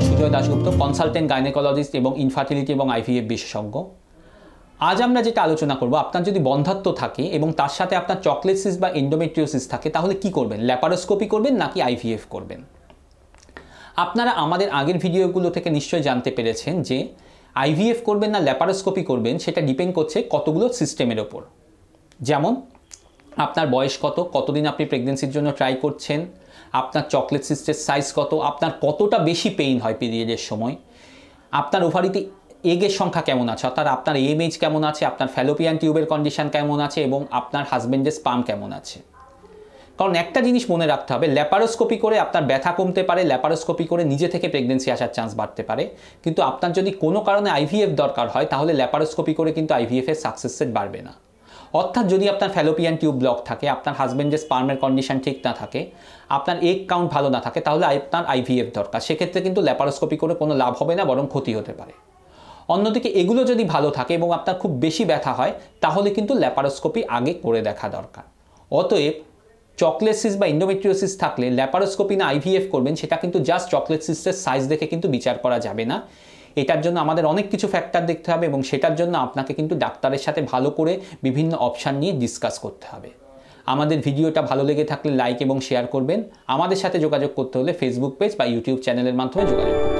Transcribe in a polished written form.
Sujoy Dasgupta, consultant gynaecologist এবং infertility এবং IVF বিশেষজ্ঞ। আজ আমরা যেটা আলোচনা করব, আপনার যদি বন্ধ্যাত্ব থাকে এবং তার সাথে আপনার চকলেট সিস্ট বা এন্ডোমেট্রিওসিস থাকে তাহলে কি করবেন? ল্যাপারোস্কোপি করবেন নাকি আইভিএফ করবেন? আপনারা আমাদের আগের ভিডিওগুলো থেকে নিশ্চয়ই জানতে পেরেছেন যে আইভিএফ করবেন না ল্যাপারোস্কোপি করবেন সেটা ডিপেন্ড করছে কতগুলো সিস্টেমের ওপর। যেমন আপনার বয়স কত, কতদিন আপনি প্রেগনেন্সির জন্য ট্রাই করছেন, আপনার চকলেট সিস্টের সাইজ কত, আপনার কতটা বেশি পেইন হয় পিরিয়ডের সময়, আপনার ওভারিতে এগের সংখ্যা কেমন আছে, অর্থাৎ আপনার এমএইচ কেমন আছে, আপনার ফ্যালোপিয়ান টিউবের কন্ডিশন কেমন আছে এবং আপনার হাজব্যান্ডের স্পার্ম কেমন আছে। কারণ একটা জিনিস মনে রাখতে হবে, ল্যাপারোস্কোপি করে আপনার ব্যথা কমতে পারে, ল্যাপারোস্কোপি করে নিজে থেকে প্রেগনেন্সি আসার চান্স বাড়তে পারে, কিন্তু আপনার যদি কোনো কারণে আইভিএফ দরকার হয় তাহলে ল্যাপারোস্কোপি করে কিন্তু আইভিএফের সাকসেস রেট বাড়বে না। অর্থাৎ যদি আপনার ফ্যালোপিয়ান টিউব ব্লক থাকে, আপনার হাজব্যান্ডের স্পার্মের কন্ডিশন ঠিক না থাকে, আপনার এগ কাউন্ট ভালো না থাকে, তাহলে আপনার আইভিএফ দরকার। সেক্ষেত্রে কিন্তু ল্যাপারোস্কোপি করে কোনো লাভ হবে না, বরং ক্ষতি হতে পারে। অন্যদিকে এগুলো যদি ভালো থাকে এবং আপনার খুব বেশি ব্যথা হয় তাহলে কিন্তু ল্যাপারোস্কোপি আগে করে দেখা দরকার। অতএব চকলেট সিস্ট বা এন্ডোমেট্রিওসিস থাকলে ল্যাপারোস্কোপি না আইভিএফ করবেন সেটা কিন্তু জাস্ট চকলেট সিস্টের সাইজ দেখে কিন্তু বিচার করা যাবে না। এটার জন্য আমাদের অনেক কিছু ফ্যাক্টর দেখতে হবে এবং সেটার জন্য আপনাকে কিন্তু ডাক্তারের সাথে ভালো করে বিভিন্ন অপশান নিয়ে ডিসকাস করতে হবে। আমাদের ভিডিওটা ভালো লেগে থাকলে লাইক এবং শেয়ার করবেন। আমাদের সাথে যোগাযোগ করতে হলে ফেসবুক পেজ বা ইউটিউব চ্যানেলের মাধ্যমে যোগাযোগ করুন।